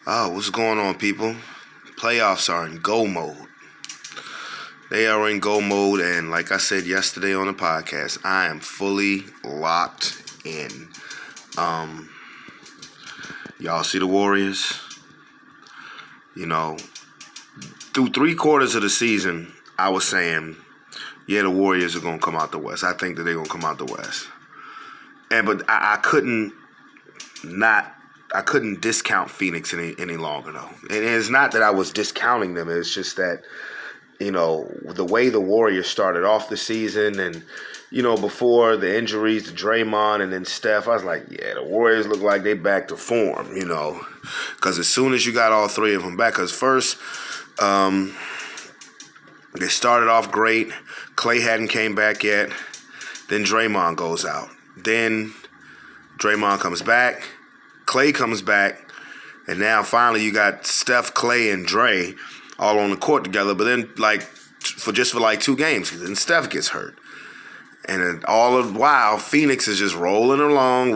Oh, what's going on, people? Playoffs are in go mode. They are in go mode, and like I said yesterday on the podcast, I am fully locked in. Y'all see the Warriors? You know, through 3/4 of the season, I was saying, yeah, the Warriors are gonna come out the West. I think that they're gonna come out the West. But I couldn't discount Phoenix any longer though. And it's not that I was discounting them. It's just that, the way the Warriors started off the season and, before the injuries to Draymond and then Steph, I was like, yeah, the Warriors look like they back to form, Because as soon as you got all three of them back, because first they started off great. Klay hadn't came back yet. Then Draymond goes out. Then Draymond comes back. Klay comes back. And now finally you got Steph, Klay, and Dre all on the court together. But then for 2 games, then Steph gets hurt. And then all the while, Phoenix is just rolling along.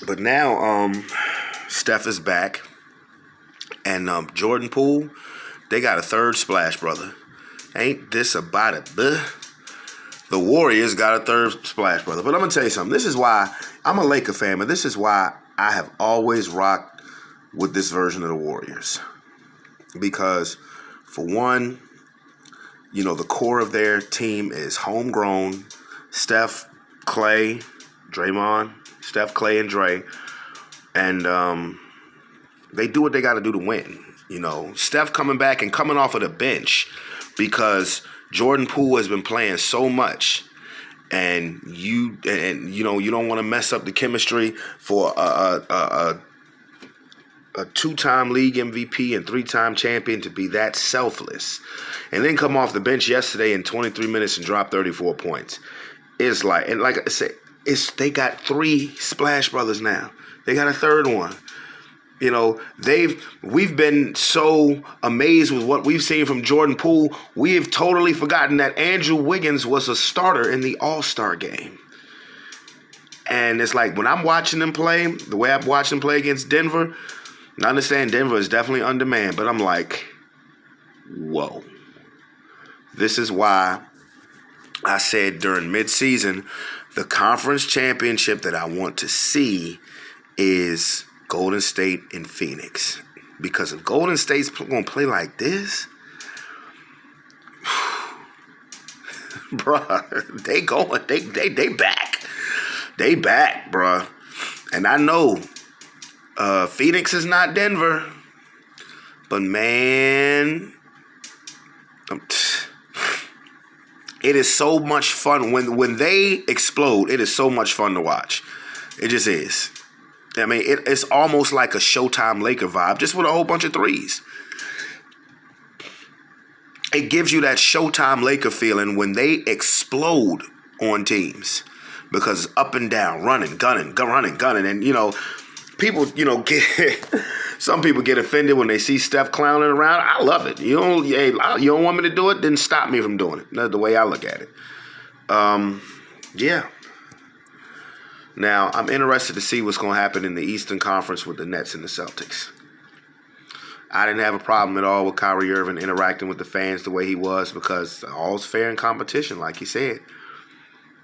But now Steph is back. And Jordan Poole, they got a third splash, brother. Ain't this about it, buh? The Warriors got a third splash, brother. But I'm going to tell you something. This is why I'm a Laker fan, but this is why I have always rocked with this version of the Warriors. Because, for one, the core of their team is homegrown. Steph, Klay, Draymond, Steph, Klay, and Dre. And they do what they got to do to win. Steph coming back and coming off of the bench because Jordan Poole has been playing so much, and you don't want to mess up the chemistry for a 2-time league MVP and 3-time champion to be that selfless, and then come off the bench yesterday in 23 minutes and drop 34 points. It's like I said, they got 3 Splash Brothers now. They got a third one. We've been so amazed with what we've seen from Jordan Poole, we have totally forgotten that Andrew Wiggins was a starter in the All-Star game. And it's like when I'm watching them play, the way I'm watching them play against Denver, I understand Denver is definitely undermanned, but I'm like, whoa. This is why I said during midseason, the conference championship that I want to see is Golden State and Phoenix. Because if Golden State's going to play like this, bruh, they going, they back. They back, bruh. And I know Phoenix is not Denver, but man, it is so much fun. When they explode, it is so much fun to watch. It just is. I mean, it's almost like a Showtime Laker vibe, just with a whole bunch of threes. It gives you that Showtime Laker feeling when they explode on teams, because it's up and down, running, gunning, and people, some people get offended when they see Steph clowning around. I love it. You don't want me to do it, then stop me from doing it. That's the way I look at it. Yeah. Now, I'm interested to see what's going to happen in the Eastern Conference with the Nets and the Celtics. I didn't have a problem at all with Kyrie Irving interacting with the fans the way he was, because all's fair in competition, like he said.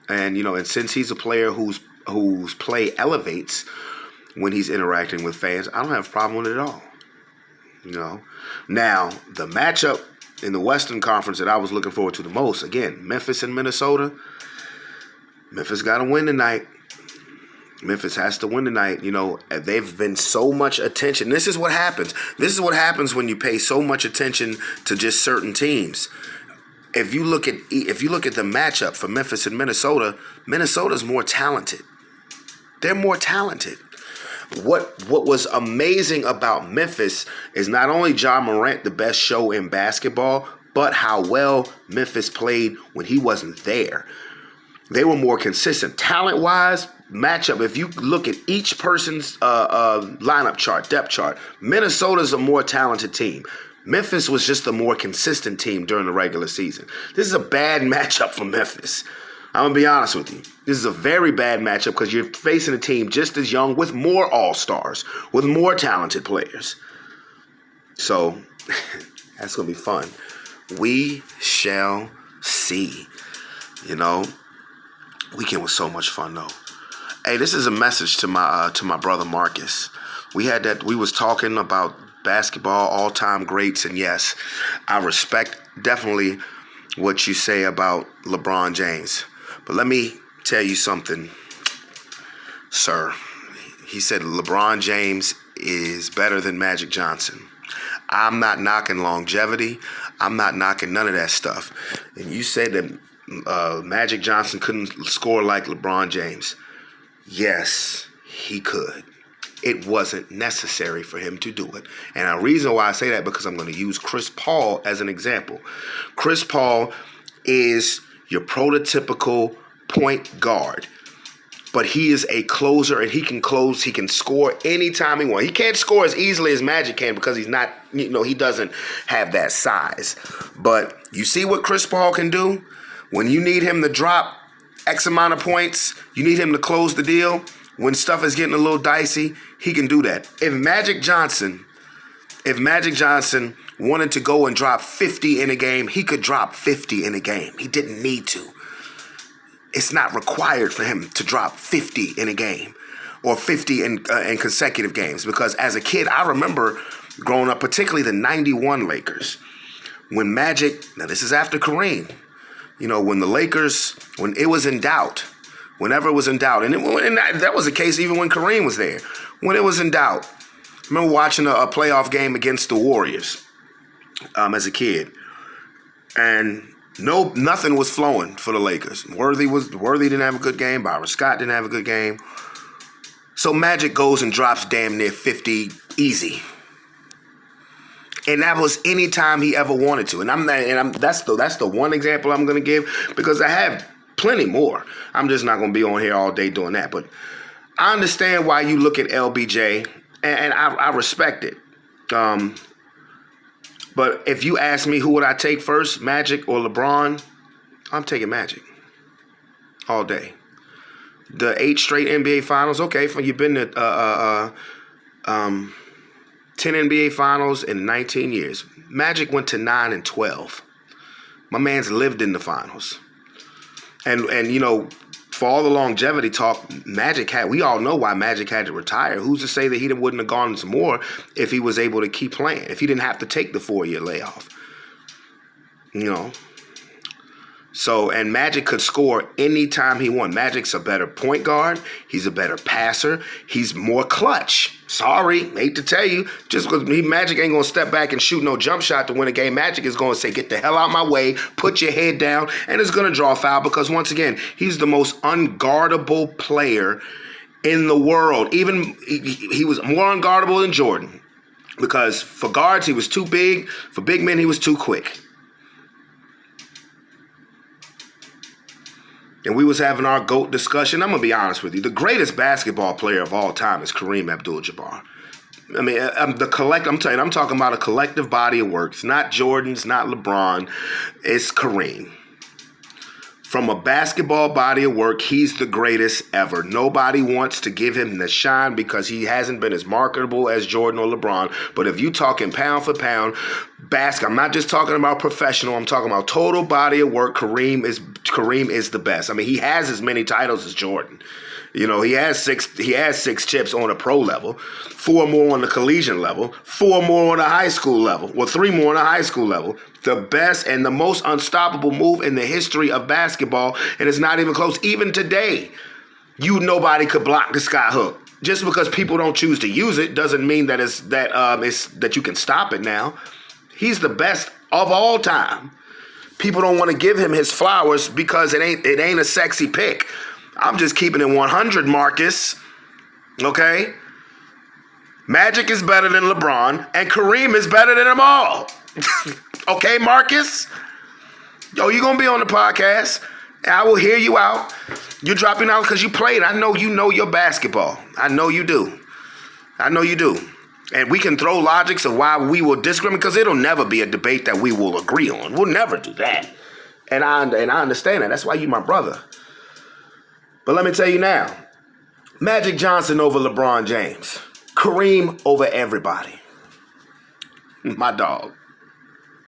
And, and since he's a player whose play elevates when he's interacting with fans, I don't have a problem with it at all. Now, the matchup in the Western Conference that I was looking forward to the most, again, Memphis and Minnesota. Memphis got to win tonight. Memphis has to win tonight. They've been so much attention. This is what happens. This is what happens when you pay so much attention to just certain teams. If you look at the matchup for Memphis and Minnesota, Minnesota's more talented. They're more talented. What was amazing about Memphis is not only Ja Morant the best show in basketball, but how well Memphis played when he wasn't there. They were more consistent. Talent-wise, matchup, if you look at each person's lineup chart, depth chart, Minnesota's a more talented team. Memphis was just a more consistent team during the regular season. This is a bad matchup for Memphis. I'm going to be honest with you. This is a very bad matchup because you're facing a team just as young with more all-stars, with more talented players. So that's going to be fun. We shall see. You know, weekend was so much fun, though. Hey, this is a message to my brother Marcus. We was talking about basketball, all-time greats, and yes, I respect definitely what you say about LeBron James. But let me tell you something, sir. He said LeBron James is better than Magic Johnson. I'm not knocking longevity. I'm not knocking none of that stuff. And you said that Magic Johnson couldn't score like LeBron James. Yes, he could. It wasn't necessary for him to do it. And the reason why I say that, because I'm going to use Chris Paul as an example. Chris Paul is your prototypical point guard. But he is a closer, and he can close. He can score anytime he wants. He can't score as easily as Magic can because he's not, he doesn't have that size. But you see what Chris Paul can do? When you need him to drop X amount of points, you need him to close the deal. When stuff is getting a little dicey, he can do that. If Magic Johnson wanted to go and drop 50 in a game, he could drop 50 in a game. He didn't need to. It's not required for him to drop 50 in a game or 50 in consecutive games. Because as a kid, I remember growing up, particularly the 91 Lakers, when Magic, now this is after Kareem, when the Lakers, when it was in doubt, whenever it was in doubt, and that was the case even when Kareem was there. When it was in doubt, I remember watching a playoff game against the Warriors as a kid, and nothing was flowing for the Lakers. Worthy didn't have a good game. Byron Scott didn't have a good game. So Magic goes and drops damn near 50 easy. And that was any time he ever wanted to. That's the one example I'm going to give, because I have plenty more. I'm just not going to be on here all day doing that. But I understand why you look at LBJ, and I respect it. But if you ask me who would I take first, Magic or LeBron, I'm taking Magic all day. The 8 straight NBA Finals, okay, you've been to 10 NBA Finals in 19 years. Magic went to 9 and 12. My man's lived in the finals. And for all the longevity talk, we all know why Magic had to retire. Who's to say that he wouldn't have gone some more if he was able to keep playing, if he didn't have to take the 4-year layoff? So, and Magic could score anytime he wanted. Magic's a better point guard. He's a better passer. He's more clutch. Sorry, hate to tell you. Just because Magic ain't going to step back and shoot no jump shot to win a game, Magic is going to say, get the hell out my way, put your head down, and is going to draw a foul because, once again, he's the most unguardable player in the world. Even he was more unguardable than Jordan, because for guards, he was too big. For big men, he was too quick. And we was having our GOAT discussion. I'm going to be honest with you. The greatest basketball player of all time is Kareem Abdul-Jabbar. I mean, I'm talking about a collective body of work. It's not Jordan's, not LeBron. It's Kareem. From a basketball body of work, he's the greatest ever. Nobody wants to give him the shine because he hasn't been as marketable as Jordan or LeBron. But if you talking pound for pound, I'm not just talking about professional. I'm talking about total body of work. Kareem is the best. I mean, he has as many titles as Jordan. He has six chips on a pro level, 4 more on the collegiate level, 4 more on the high school level, or 3 more on the high school level. The best and the most unstoppable move in the history of basketball, and it's not even close. Even today, nobody could block the sky hook. Just because people don't choose to use it doesn't mean that that you can stop it now. He's the best of all time. People don't want to give him his flowers because it ain't a sexy pick. I'm just keeping it 100, Marcus. Okay? Magic is better than LeBron, and Kareem is better than them all. Okay, Marcus? You're going to be on the podcast, and I will hear you out. You're dropping out because you played. I know you know your basketball. I know you do. And we can throw logics of why we will disagree, because it'll never be a debate that we will agree on. We'll never do that. And I understand that. That's why you my brother. But let me tell you now, Magic Johnson over LeBron James. Kareem over everybody. My dog.